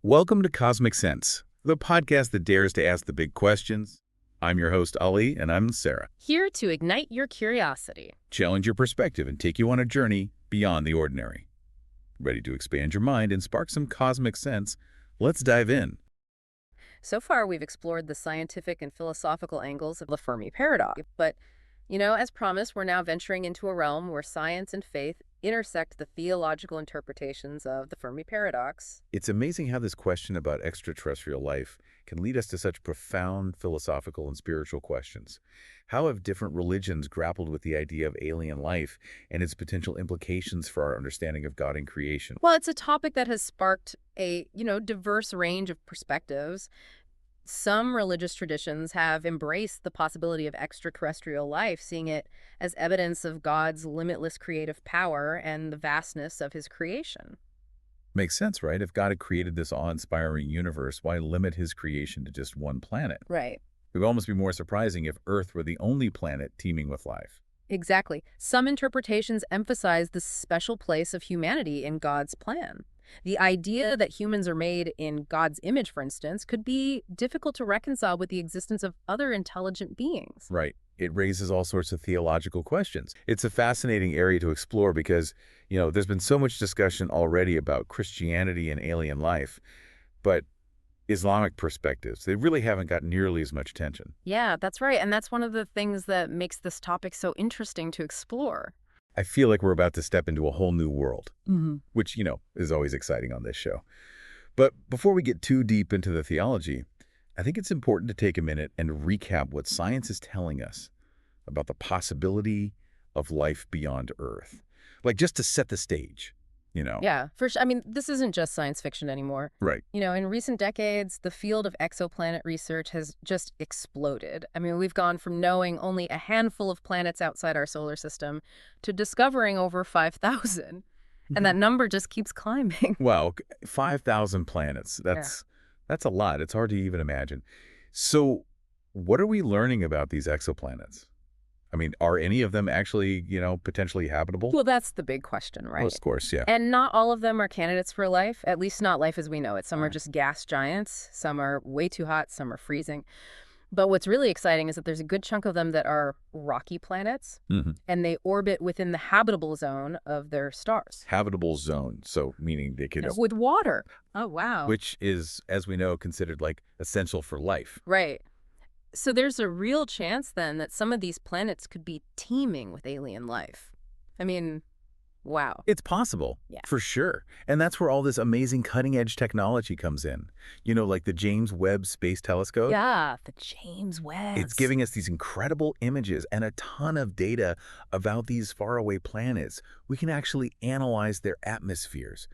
Welcome to Cosmic Sense, the podcast that dares to ask the big questions. I'm your host, Ali, and I'm Sarah. Here to ignite your curiosity. Challenge your perspective and take you on a journey beyond the ordinary. Ready to expand your mind and spark some cosmic sense? Let's dive in. So far, we've explored the scientific and philosophical angles of the Fermi paradox. But, as promised, we're now venturing into a realm where science and faith intersect the theological interpretations of the Fermi paradox. It's amazing how this question about extraterrestrial life can lead us to such profound philosophical and spiritual questions. How have different religions grappled with the idea of alien life and its potential implications for our understanding of God and creation? Well, it's a topic that has sparked a, diverse range of perspectives. Some religious traditions have embraced the possibility of extraterrestrial life, seeing it as evidence of God's limitless creative power and the vastness of his creation. Makes sense, right? If God had created this awe-inspiring universe, why limit his creation to just one planet? Right. It would almost be more surprising if Earth were the only planet teeming with life. Exactly. Some interpretations emphasize the special place of humanity in God's plan. The idea that humans are made in God's image, for instance, could be difficult to reconcile with the existence of other intelligent beings. Right. It raises all sorts of theological questions. It's a fascinating area to explore because, there's been so much discussion already about Christianity and alien life, but Islamic perspectives, they really haven't got nearly as much attention. Yeah, that's right. And that's one of the things that makes this topic so interesting to explore. I feel like we're about to step into a whole new world, Mm-hmm. which, is always exciting on this show. But before we get too deep into the theology, I think it's important to take a minute and recap what science is telling us about the possibility of life beyond Earth. Like, just to set the stage, Yeah, for sure. I mean, this isn't just science fiction anymore. Right. In recent decades, the field of exoplanet research has just exploded. I mean, we've gone from knowing only a handful of planets outside our solar system to discovering over 5,000. And that number just keeps climbing. Wow, 5,000 planets. That's a lot. It's hard to even imagine. So what are we learning about these exoplanets? I mean, are any of them actually, potentially habitable? Well, that's the big question, right? Well, of course, yeah. And not all of them are candidates for life, at least not life as we know it. Some are just gas giants, some are way too hot, some are freezing. But what's really exciting is that there's a good chunk of them that are rocky planets, and they orbit within the habitable zone of their stars. Habitable zone, so meaning they could... With water. Oh, wow. Which is, as we know, considered like essential for life. Right. So there's a real chance then that some of these planets could be teeming with alien life. I mean, wow. It's possible, for sure. And that's where all this amazing cutting-edge technology comes in. Like the James Webb Space Telescope. Yeah, the James Webb. It's giving us these incredible images and a ton of data about these faraway planets. We can actually analyze their atmospheres.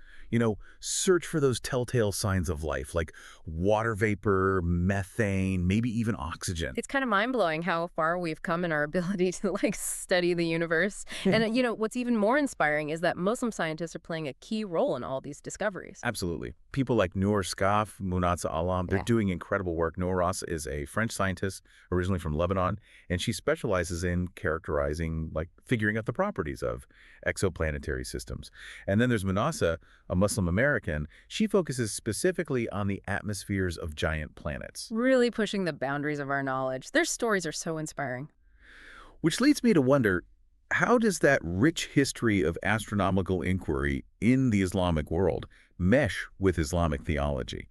Search for those telltale signs of life, like water vapor, methane, maybe even oxygen. It's kind of mind-blowing how far we've come in our ability to, study the universe. And, what's even more inspiring is that Muslim scientists are playing a key role in all these discoveries. Absolutely. People like Noor Skaf, Munatza Alam, they're doing incredible work. Noor Ross is a French scientist, originally from Lebanon, and she specializes in characterizing, figuring out the properties of exoplanetary systems. And then there's Munatza, a Muslim American. She focuses specifically on the atmospheres of giant planets. Really pushing the boundaries of our knowledge. Their stories are so inspiring. Which leads me to wonder, how does that rich history of astronomical inquiry in the Islamic world mesh with Islamic theology,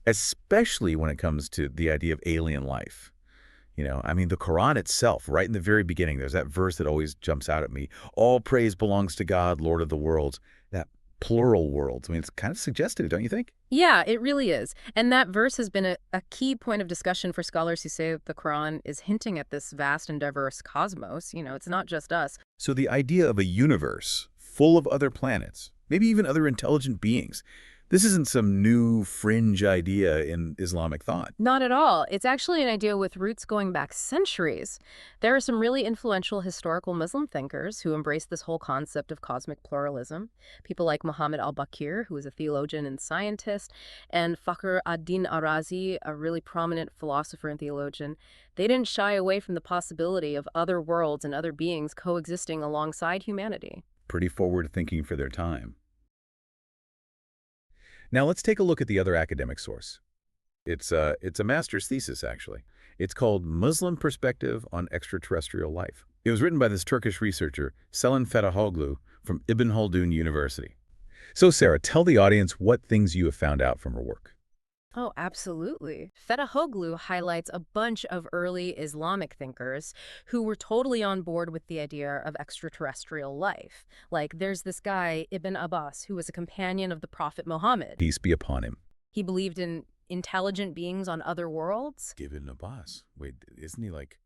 especially when it comes to the idea of alien life? The Quran itself, right in the very beginning, there's that verse that always jumps out at me. All praise belongs to God, Lord of the worlds. That plural worlds. It's kind of suggestive, don't you think? Yeah, it really is. And that verse has been a key point of discussion for scholars who say that the Quran is hinting at this vast and diverse cosmos. It's not just us. So the idea of a universe full of other planets, maybe even other intelligent beings, this isn't some new fringe idea in Islamic thought. Not at all. It's actually an idea with roots going back centuries. There are some really influential historical Muslim thinkers who embrace this whole concept of cosmic pluralism. People like Muhammad al-Bakir, who is a theologian and scientist, and Fakhr ad-Din Arazi, a really prominent philosopher and theologian. They didn't shy away from the possibility of other worlds and other beings coexisting alongside humanity. Pretty forward thinking for their time. Now let's take a look at the other academic source. It's a master's thesis, actually. It's called Muslim Perspective on Extraterrestrial Life. It was written by this Turkish researcher, Selin Fethullah from Ibn Khaldun University. So, Sarah, tell the audience what things you have found out from her work. Oh, absolutely. Fethullah highlights a bunch of early Islamic thinkers who were totally on board with the idea of extraterrestrial life. Like, there's this guy, Ibn Abbas, who was a companion of the Prophet Muhammad. Peace be upon him. He believed in intelligent beings on other worlds. Ibn Abbas. Wait, isn't he like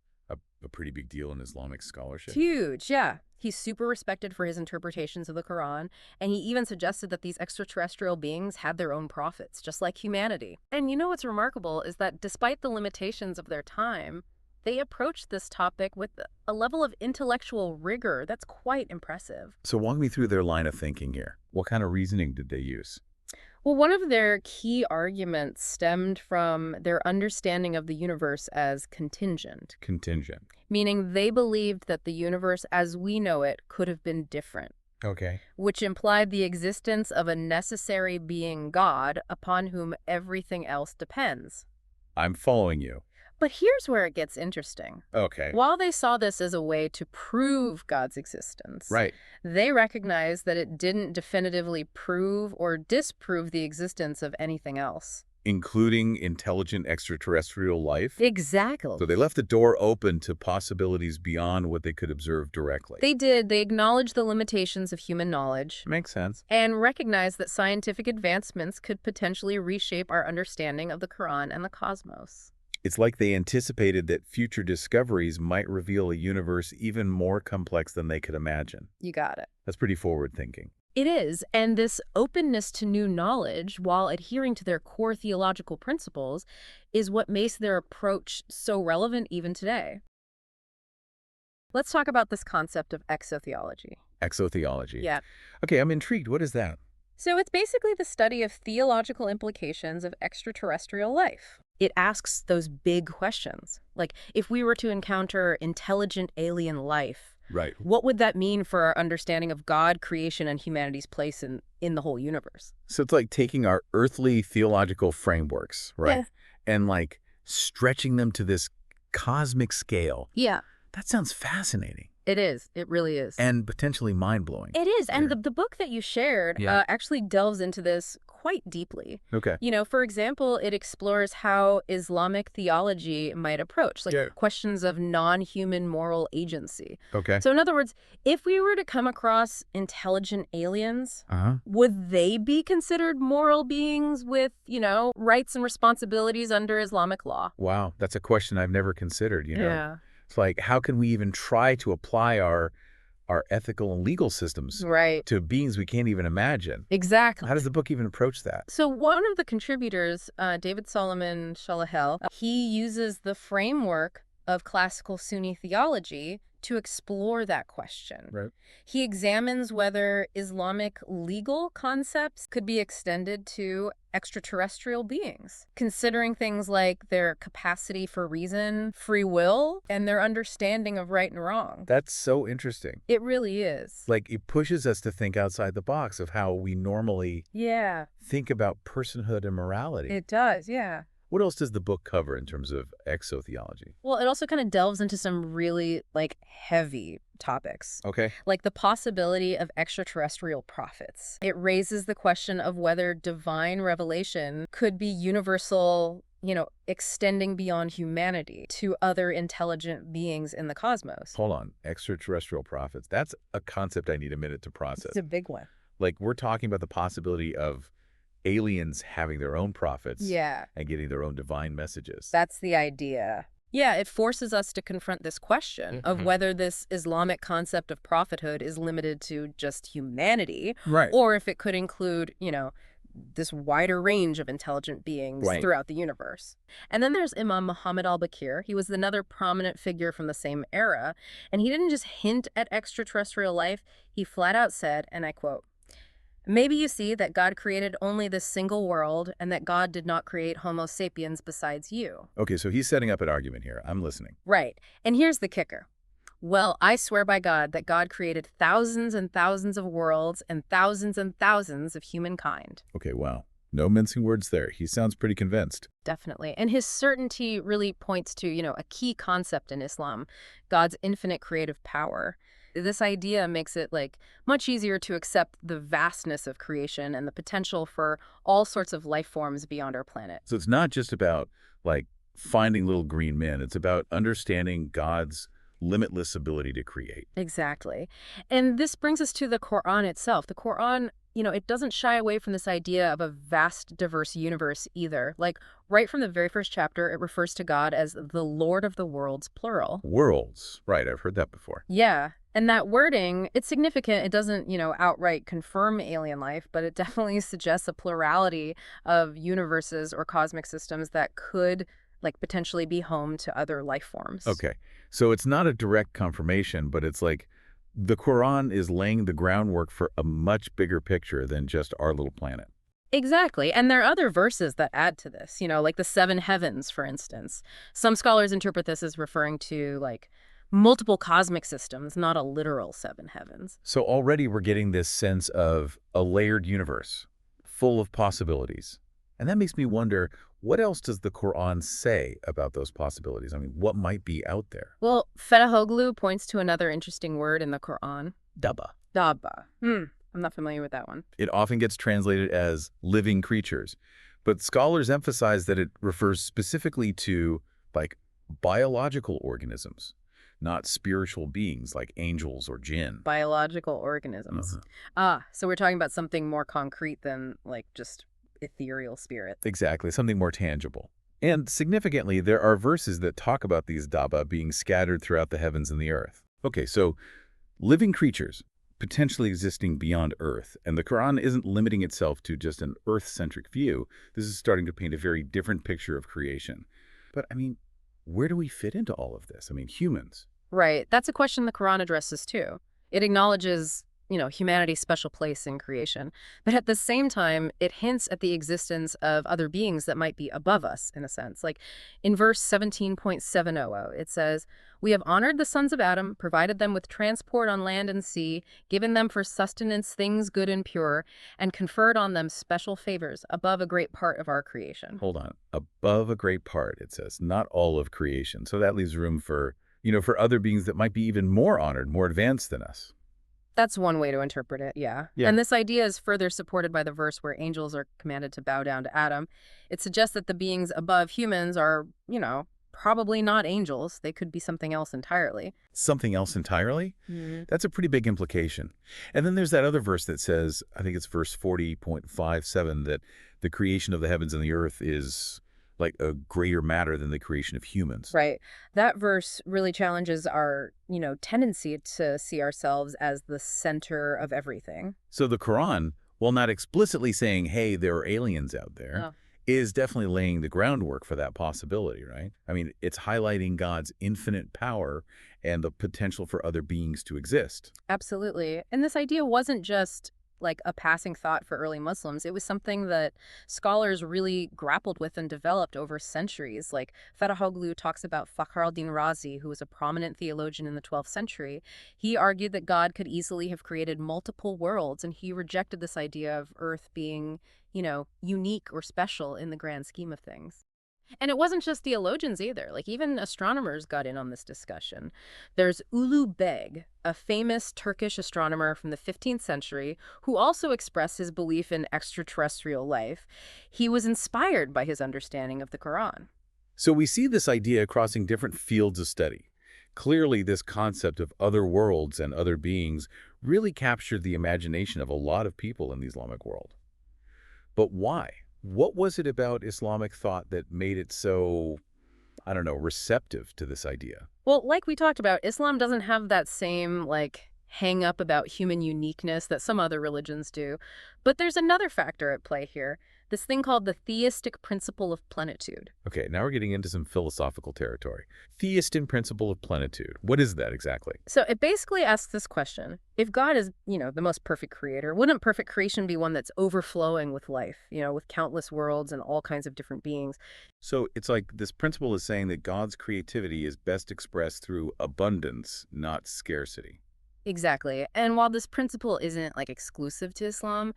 a pretty big deal in Islamic scholarship? Huge, yeah. He's super respected for his interpretations of the Quran, and he even suggested that these extraterrestrial beings had their own prophets, just like humanity. And you know what's remarkable is that despite the limitations of their time, they approached this topic with a level of intellectual rigor that's quite impressive. So walk me through their line of thinking here. What kind of reasoning did they use? Well, one of their key arguments stemmed from their understanding of the universe as contingent. Contingent. Meaning they believed that the universe as we know it could have been different, Okay. which implied the existence of a necessary being God upon whom everything else depends. I'm following you. But here's where it gets interesting. Okay. While they saw this as a way to prove God's existence, Right. they recognized that it didn't definitively prove or disprove the existence of anything else. Including intelligent extraterrestrial life? Exactly. So they left the door open to possibilities beyond what they could observe directly. They did. They acknowledged the limitations of human knowledge Makes sense. and recognized that scientific advancements could potentially reshape our understanding of the Quran and the cosmos. It's like they anticipated that future discoveries might reveal a universe even more complex than they could imagine. You got it. That's pretty forward thinking. It is, and this openness to new knowledge, while adhering to their core theological principles, is what makes their approach so relevant even today. Let's talk about this concept of exotheology. Exotheology. Yeah. Okay, I'm intrigued. What is that? So it's basically the study of theological implications of extraterrestrial life. It asks those big questions, like if we were to encounter intelligent alien life, Right. what would that mean for our understanding of God, creation, and humanity's place in the whole universe? So it's like taking our earthly theological frameworks, right? Yeah. And like stretching them to this cosmic scale. Yeah, That sounds fascinating it is. It really is. and potentially mind-blowing. It is. And Yeah. the book that you shared Yeah. actually delves into this quite deeply. Okay. You know, for example, it explores how Islamic theology might approach, like Yeah. questions of non-human moral agency. Okay. So in other words, if we were to come across intelligent aliens, Uh-huh. would they be considered moral beings with, rights and responsibilities under Islamic law? Wow. That's a question I've never considered, It's like, how can we even try to apply our ethical and legal systems Right. to beings we can't even imagine? Exactly. How does the book even approach that? So one of the contributors, David Solomon Shalahel, he uses the framework of classical Sunni theology to explore that question. Right. He examines whether Islamic legal concepts could be extended to extraterrestrial beings, considering things like their capacity for reason, free will, and their understanding of right and wrong. That's so interesting. It really is. Like, it pushes us to think outside the box of how we normally Yeah, think about personhood and morality. it does, yeah. What else does the book cover in terms of exotheology? Well, it also kind of delves into some really, heavy topics, Okay. like the possibility of extraterrestrial prophets. It raises the question of whether divine revelation could be universal, extending beyond humanity to other intelligent beings in the cosmos. Hold on. Extraterrestrial prophets. That's a concept I need a minute to process. It's a big one. Like, we're talking about the possibility of aliens having their own prophets Yeah, and getting their own divine messages. that's the idea. Yeah, it forces us to confront this question of whether this Islamic concept of prophethood is limited to just humanity, Right. or if it could include, this wider range of intelligent beings Right. throughout the universe. And then there's Imam Muhammad al-Bakir. He was another prominent figure from the same era, and he didn't just hint at extraterrestrial life. He flat out said, and I quote, "Maybe you see that God created only this single world and that God did not create Homo sapiens besides you." Okay, so he's setting up an argument here. I'm listening. Right. And here's the kicker. "Well, I swear by God that God created thousands and thousands of worlds and thousands of humankind." Okay, wow. No mincing words there. He sounds pretty convinced. Definitely. And his certainty really points to, a key concept in Islam, God's infinite creative power. This idea makes it much easier to accept the vastness of creation and the potential for all sorts of life forms beyond our planet. So it's not just about, like, finding little green men. It's about understanding God's limitless ability to create. Exactly. And this brings us to the Quran itself. The Quran, it doesn't shy away from this idea of a vast, diverse universe either. Like, right from the very first chapter, it refers to God as the Lord of the worlds, plural. Worlds. Right, I've heard that before. Yeah. And that wording, it's significant. It doesn't, outright confirm alien life, but it definitely suggests a plurality of universes or cosmic systems that could, potentially be home to other life forms. Okay, so it's not a direct confirmation, but it's like the Quran is laying the groundwork for a much bigger picture than just our little planet. Exactly. And there are other verses that add to this, like the seven heavens, for instance. Some scholars interpret this as referring to, multiple cosmic systems, not a literal seven heavens. So already we're getting this sense of a layered universe, full of possibilities. And that makes me wonder, what else does the Quran say about those possibilities? I mean, what might be out there? Well, Fetahoglu points to another interesting word in the Quran. Dabba. Dabba. I'm not familiar with that one. It often gets translated as living creatures, but scholars emphasize that it refers specifically to, biological organisms, not spiritual beings like angels or jinn. Biological organisms. So we're talking about something more concrete than, just ethereal spirit. Exactly, something more tangible. And significantly, there are verses that talk about these dabba being scattered throughout the heavens and the earth. Okay, so living creatures potentially existing beyond Earth, and the Quran isn't limiting itself to just an Earth-centric view. This is starting to paint a very different picture of creation. But, I mean, where do we fit into all of this? I mean, humans. Right. That's a question the Quran addresses too. It acknowledges, humanity's special place in creation. But at the same time, it hints at the existence of other beings that might be above us, in a sense. Like in verse 17.700, it says, "We have honored the sons of Adam, provided them with transport on land and sea, given them for sustenance things good and pure, and conferred on them special favors above a great part of our creation." Hold on. Above a great part, it says, not all of creation. So that leaves room for, for other beings that might be even more honored, more advanced than us. That's one way to interpret it, yeah. And this idea is further supported by the verse where angels are commanded to bow down to Adam. It suggests that the beings above humans are, probably not angels. They could be something else entirely. Something else entirely? Mm-hmm. That's a pretty big implication. And then there's that other verse that says, I think it's verse 40.57, that the creation of the heavens and the earth is like a greater matter than the creation of humans. Right. That verse really challenges our, tendency to see ourselves as the center of everything. So the Quran, while not explicitly saying, hey, there are aliens out there, is definitely laying the groundwork for that possibility, right? I mean, it's highlighting God's infinite power and the potential for other beings to exist. Absolutely. And this idea wasn't just a passing thought for early Muslims. It was something that scholars really grappled with and developed over centuries. Like Fetahoglu talks about Fakhr al-Din Razi, who was a prominent theologian in the 12th century. He argued that God could easily have created multiple worlds, and he rejected this idea of Earth being, unique or special in the grand scheme of things. And it wasn't just theologians either. Even astronomers got in on this discussion. There's Ulu Beg, a famous Turkish astronomer from the 15th century, who also expressed his belief in extraterrestrial life. He was inspired by his understanding of the Quran. So we see this idea crossing different fields of study. Clearly, this concept of other worlds and other beings really captured the imagination of a lot of people in the Islamic world. But why? What was it about Islamic thought that made it so, receptive to this idea? Well, like we talked about, Islam doesn't have that same, hang up about human uniqueness that some other religions do. But there's another factor at play here, this thing called the theistic principle of plenitude. Okay, now we're getting into some philosophical territory. Theistic principle of plenitude. What is that exactly? So it basically asks this question. If God is, the most perfect creator, wouldn't perfect creation be one that's overflowing with life, with countless worlds and all kinds of different beings? So it's like this principle is saying that God's creativity is best expressed through abundance, not scarcity. Exactly. And while this principle isn't exclusive to Islam,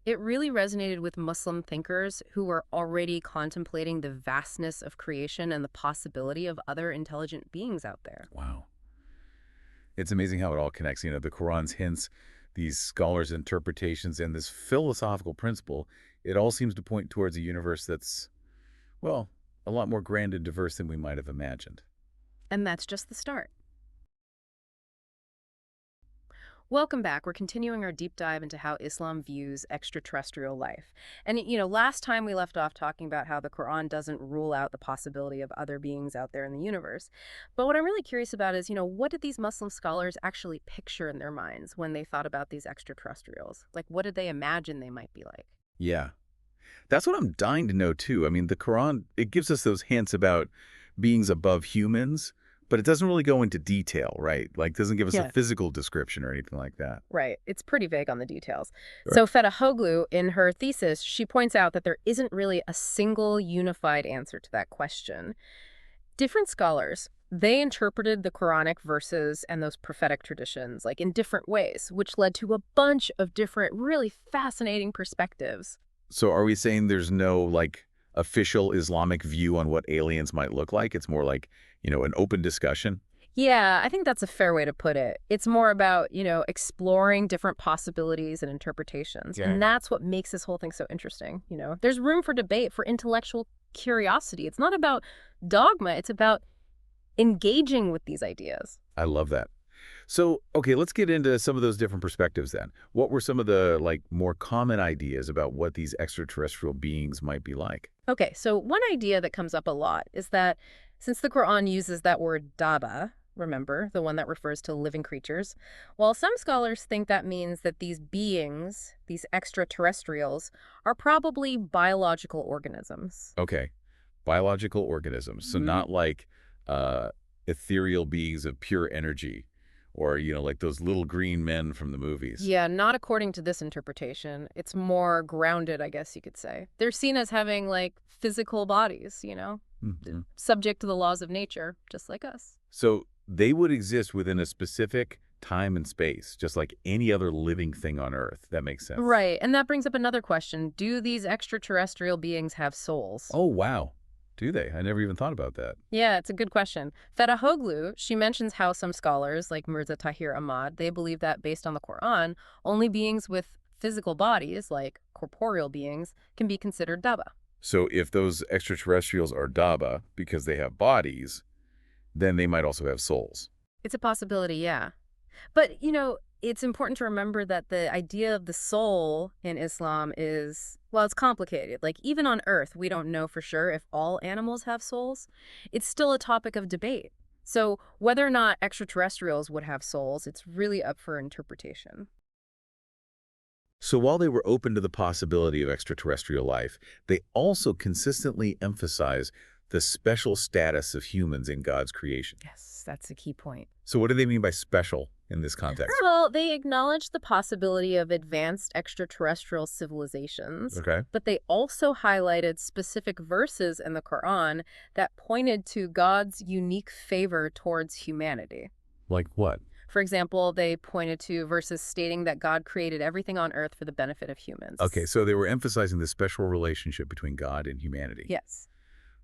It really resonated with Muslim thinkers who were already contemplating the vastness of creation and the possibility of other intelligent beings out there. Wow. It's amazing how it all connects. The Quran's hints, these scholars' interpretations, and this philosophical principle, it all seems to point towards a universe that's, well, a lot more grand and diverse than we might have imagined. And that's just the start. Welcome back. We're continuing our deep dive into how Islam views extraterrestrial life. And, last time we left off talking about how the Quran doesn't rule out the possibility of other beings out there in the universe. But what I'm really curious about is, what did these Muslim scholars actually picture in their minds when they thought about these extraterrestrials? Like, what did they imagine they might be like? Yeah. That's what I'm dying to know, too. I mean, the Quran, it gives us those hints about beings above humans, but it doesn't really go into detail, right? Like, doesn't give us a physical description or anything like that. Right. It's pretty vague on the details. Right. So Fetahoglu, in her thesis, she points out that there isn't really a single unified answer to that question. Different scholars, they interpreted the Quranic verses and those prophetic traditions like in different ways, which led to a bunch of different, really fascinating perspectives. So are we saying there's no, like, official Islamic view on what aliens might look like? It's more like, an open discussion? Yeah, I think that's a fair way to put it. It's more about, exploring different possibilities and interpretations. Yeah. And that's what makes this whole thing so interesting. There's room for debate, for intellectual curiosity. It's not about dogma. It's about engaging with these ideas. I love that. So, okay, let's get into some of those different perspectives then. What were some of the, like, more common ideas about what these extraterrestrial beings might be like? Okay, so one idea that comes up a lot is that since the Quran uses that word daba, remember, the one that refers to living creatures, while some scholars think that means that these beings, these extraterrestrials, are probably biological organisms. Okay, biological organisms. So not like ethereal beings of pure energy or, like those little green men from the movies. Yeah, not according to this interpretation. It's more grounded, I guess you could say. They're seen as having, like, physical bodies, Mhm. subject to the laws of nature, just like us. So they would exist within a specific time and space, just like any other living thing on Earth. That makes sense. Right, and that brings up another question. Do these extraterrestrial beings have souls? Oh, wow. Do they? I never even thought about that. Yeah, it's a good question. Fetahoglu, she mentions how some scholars, like Mirza Tahir Ahmad, they believe that based on the Quran, only beings with physical bodies, like corporeal beings, can be considered daba. So if those extraterrestrials are Daba because they have bodies, then they might also have souls. It's a possibility, yeah. But, it's important to remember that the idea of the soul in Islam is, well, it's complicated. Like, even on Earth, we don't know for sure if all animals have souls. It's still a topic of debate. So whether or not extraterrestrials would have souls, it's really up for interpretation. So while they were open to the possibility of extraterrestrial life, they also consistently emphasize the special status of humans in God's creation. Yes, that's a key point. So what do they mean by special in this context? Well, they acknowledge the possibility of advanced extraterrestrial civilizations, Okay. but they also highlighted specific verses in the Quran that pointed to God's unique favor towards humanity. Like what? For example, they pointed to verses stating that God created everything on earth for the benefit of humans. Okay, so they were emphasizing the special relationship between God and humanity. Yes.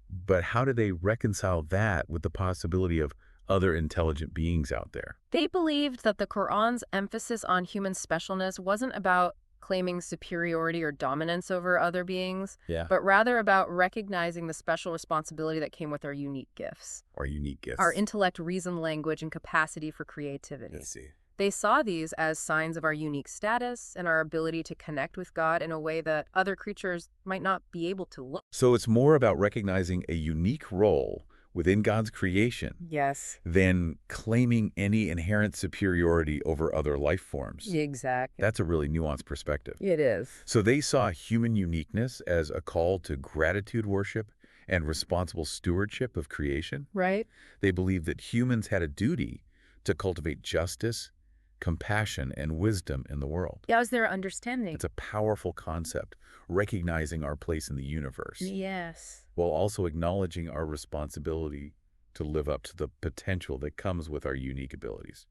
But how do they reconcile that with the possibility of other intelligent beings out there? They believed that the Quran's emphasis on human specialness wasn't about claiming superiority or dominance over other beings, Yeah. but rather about recognizing the special responsibility that came with our unique gifts. Or unique gifts. Our intellect, reason, language, and capacity for creativity. I see. They saw these as signs of our unique status and our ability to connect with God in a way that other creatures might not be able to look. So it's more about recognizing a unique role within God's creation Yes. than claiming any inherent superiority over other life forms. Exactly. That's a really nuanced perspective. It is. So they saw human uniqueness as a call to gratitude worship and responsible stewardship of creation. Right? They believed that humans had a duty to cultivate justice, compassion, and wisdom in the world. That was their understanding. It's a powerful concept, recognizing our place in the universe, Yes. while also acknowledging our responsibility to live up to the potential that comes with our unique abilities.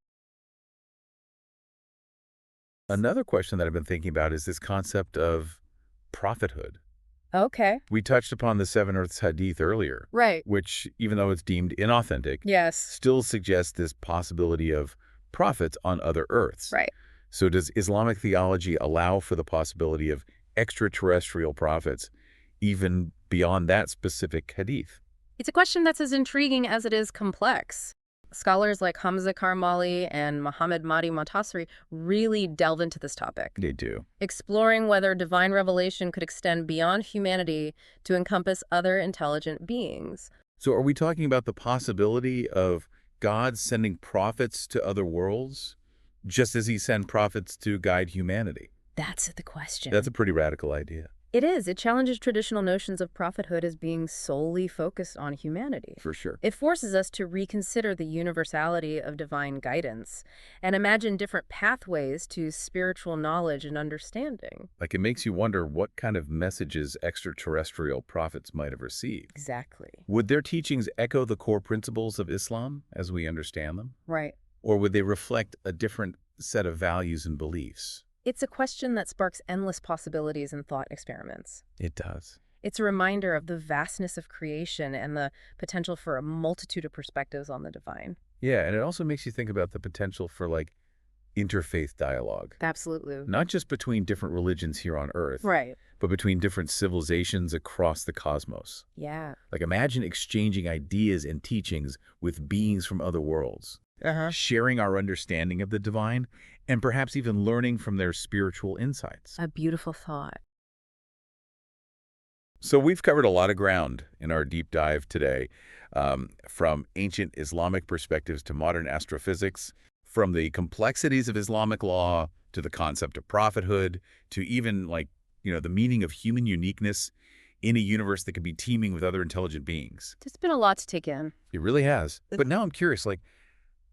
Another question that I've been thinking about is this concept of prophethood. Okay. We touched upon the Seven Earths Hadith earlier, Right. which, even though it's deemed inauthentic, Yes. still suggests this possibility of prophets on other Earths. Right. So does Islamic theology allow for the possibility of extraterrestrial prophets even beyond that specific Hadith? It's a question that's as intriguing as it is complex. Scholars like Hamza Karmali and Muhammad Mahdi Montasri really delve into this topic, They do. exploring whether divine revelation could extend beyond humanity to encompass other intelligent beings. So are we talking about the possibility of God sending prophets to other worlds, just as he sent prophets to guide humanity? That's the question. That's a pretty radical idea. It is. It challenges traditional notions of prophethood as being solely focused on humanity. For sure. It forces us to reconsider the universality of divine guidance and imagine different pathways to spiritual knowledge and understanding. Like, it makes you wonder what kind of messages extraterrestrial prophets might have received. Exactly. Would their teachings echo the core principles of Islam as we understand them? Right. Or would they reflect a different set of values and beliefs? It's a question that sparks endless possibilities and thought experiments. It does. It's a reminder of the vastness of creation and the potential for a multitude of perspectives on the divine. Yeah, and it also makes you think about the potential for, like, interfaith dialogue. Absolutely. Not just between different religions here on Earth, Right. but between different civilizations across the cosmos. Yeah. Like, imagine exchanging ideas and teachings with beings from other worlds, sharing our understanding of the divine, and perhaps even learning from their spiritual insights. A beautiful thought. So we've covered a lot of ground in our deep dive today, from ancient Islamic perspectives to modern astrophysics, from the complexities of Islamic law to the concept of prophethood, to even, like, the meaning of human uniqueness in a universe that could be teeming with other intelligent beings. It's been a lot to take in. It really has. But now I'm curious, like,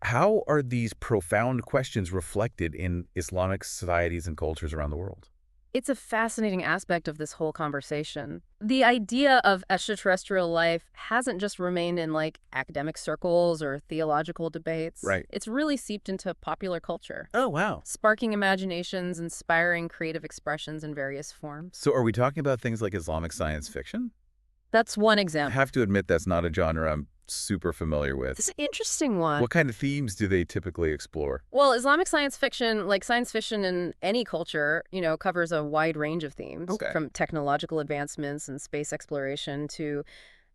how are these profound questions reflected in Islamic societies and cultures around the world? It's a fascinating aspect of this whole conversation. The idea of extraterrestrial life hasn't just remained in, like, academic circles or theological debates. Right. It's really seeped into popular culture, Oh, wow. sparking imaginations, inspiring creative expressions in various forms. So are we talking about things like Islamic science fiction? That's one I example. have to admit that's not a genre I'm super familiar with. This is an interesting one. What kind of themes do they typically explore? Well, Islamic science fiction, like science fiction in any culture, covers a wide range of themes, Okay. from technological advancements and space exploration to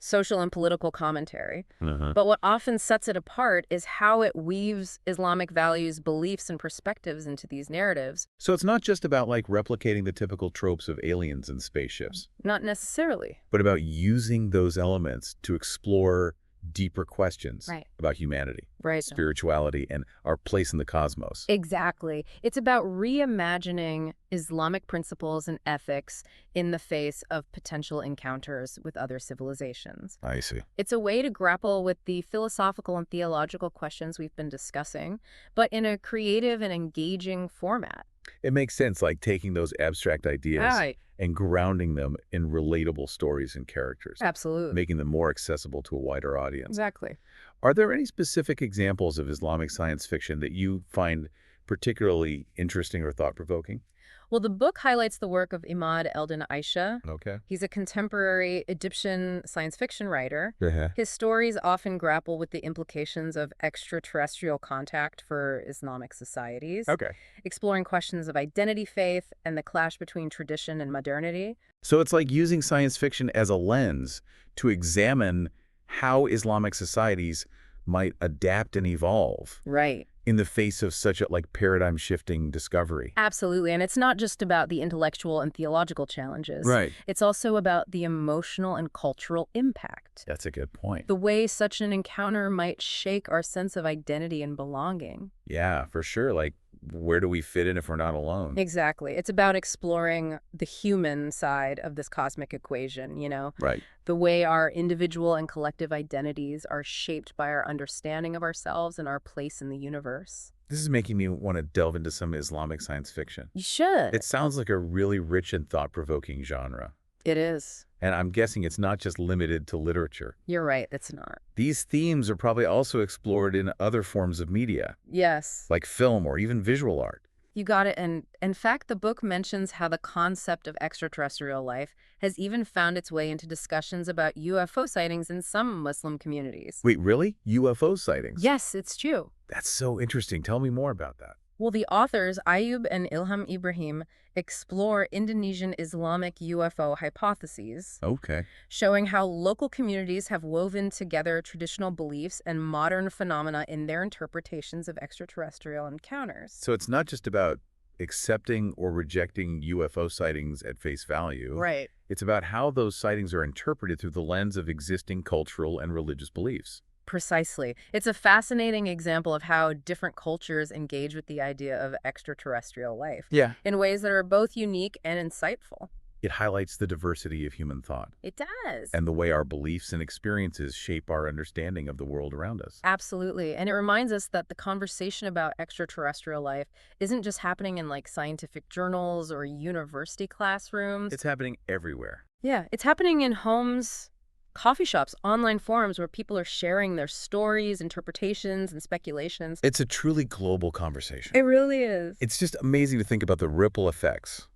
social and political commentary. But what often sets it apart is how it weaves Islamic values, beliefs, and perspectives into these narratives. So it's not just about, like, replicating the typical tropes of aliens and spaceships, Not necessarily. but about using those elements to explore deeper questions Right. about humanity, Right. spirituality, and our place in the cosmos. Exactly. It's about reimagining Islamic principles and ethics in the face of potential encounters with other civilizations. I see. It's a way to grapple with the philosophical and theological questions we've been discussing, but in a creative and engaging format. It makes sense, like taking those abstract ideas Right. and grounding them in relatable stories and characters, Absolutely. making them more accessible to a wider audience. Exactly. Are there any specific examples of Islamic science fiction that you find particularly interesting or thought-provoking? Well, the book highlights the work of Ahmed Eldin Aisha. Okay. He's a contemporary Egyptian science fiction writer. Yeah. His stories often grapple with the implications of extraterrestrial contact for Islamic societies, Okay. exploring questions of identity, faith, and the clash between tradition and modernity. So it's like using science fiction as a lens to examine how Islamic societies might adapt and evolve Right. in the face of such a, like, paradigm-shifting discovery. Absolutely. And it's not just about the intellectual and theological challenges. Right. It's also about the emotional and cultural impact. That's a good point. The way such an encounter might shake our sense of identity and belonging. Yeah, for sure. Like, where do we fit in if we're not alone? Exactly. It's about exploring the human side of this cosmic equation, Right. the way our individual and collective identities are shaped by our understanding of ourselves and our place in the universe. This is making me want to delve into some Islamic science fiction. You should. It sounds like a really rich and thought-provoking genre. It is. And I'm guessing it's not just limited to literature. You're right. It's not. These themes are probably also explored in other forms of media, Yes. like film or even visual art. You got it. And in fact, the book mentions how the concept of extraterrestrial life has even found its way into discussions about UFO sightings in some Muslim communities. Wait, really? UFO sightings? Yes, it's true. That's so interesting. Tell me more about that. Well, the authors, Ayub and Ilham Ibrahim, explore Indonesian Islamic UFO hypotheses, Okay. showing how local communities have woven together traditional beliefs and modern phenomena in their interpretations of extraterrestrial encounters. So it's not just about accepting or rejecting UFO sightings at face value. Right. It's about how those sightings are interpreted through the lens of existing cultural and religious beliefs. Precisely. It's a fascinating example of how different cultures engage with the idea of extraterrestrial life Yeah. in ways that are both unique and insightful. It highlights the diversity of human thought It does. and the way our beliefs and experiences shape our understanding of the world around us. Absolutely. And it reminds us that the conversation about extraterrestrial life isn't just happening in like scientific journals or university classrooms. It's happening everywhere. Yeah, it's happening in homes, coffee shops, online forums where people are sharing their stories, interpretations, and speculations. It's a truly global conversation. It really is. It's just amazing to think about the ripple effects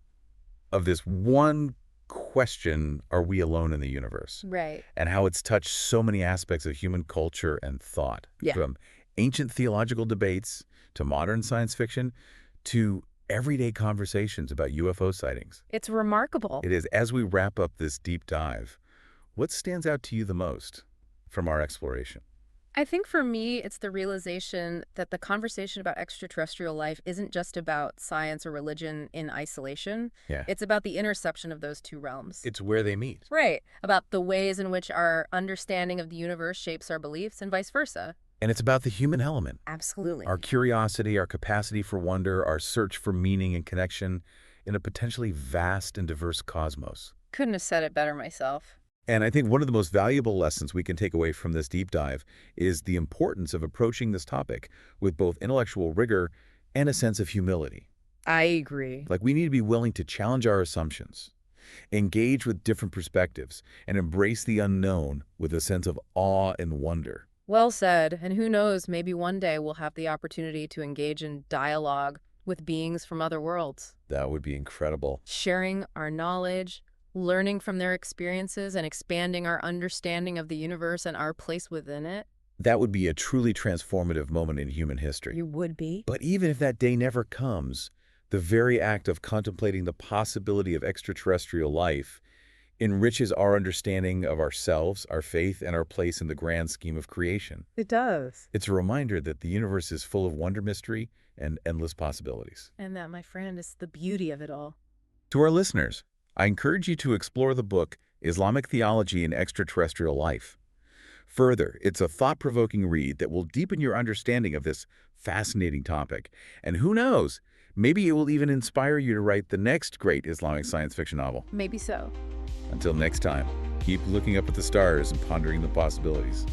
of this one question, are we alone in the universe? Right. And how it's touched so many aspects of human culture and thought. Yeah. From ancient theological debates to modern science fiction to everyday conversations about UFO sightings. It's remarkable. It is. As we wrap up this deep dive, what stands out to you the most from our exploration? I think for me, it's the realization that the conversation about extraterrestrial life isn't just about science or religion in isolation. Yeah. It's about the intersection of those two realms. It's where they meet. Right. About the ways in which our understanding of the universe shapes our beliefs and vice versa. And it's about the human element. Absolutely. Our curiosity, our capacity for wonder, our search for meaning and connection in a potentially vast and diverse cosmos. Couldn't have said it better myself. And I think one of the most valuable lessons we can take away from this deep dive is the importance of approaching this topic with both intellectual rigor and a sense of humility. I agree. Like, we need to be willing to challenge our assumptions, engage with different perspectives, and embrace the unknown with a sense of awe and wonder. Well said. And who knows, maybe one day we'll have the opportunity to engage in dialogue with beings from other worlds. That would be incredible. Sharing our knowledge, learning from their experiences, and expanding our understanding of the universe and our place within it. That would be a truly transformative moment in human history. You would be. But even if that day never comes, the very act of contemplating the possibility of extraterrestrial life enriches our understanding of ourselves, our faith, and our place in the grand scheme of creation. It does. It's a reminder that the universe is full of wonder, mystery, and endless possibilities. And that, my friend, is the beauty of it all. To our listeners, I encourage you to explore the book Islamic Theology and Extraterrestrial Life. Further, it's a thought-provoking read that will deepen your understanding of this fascinating topic. And who knows, maybe it will even inspire you to write the next great Islamic science fiction novel. Maybe so. Until next time, keep looking up at the stars and pondering the possibilities.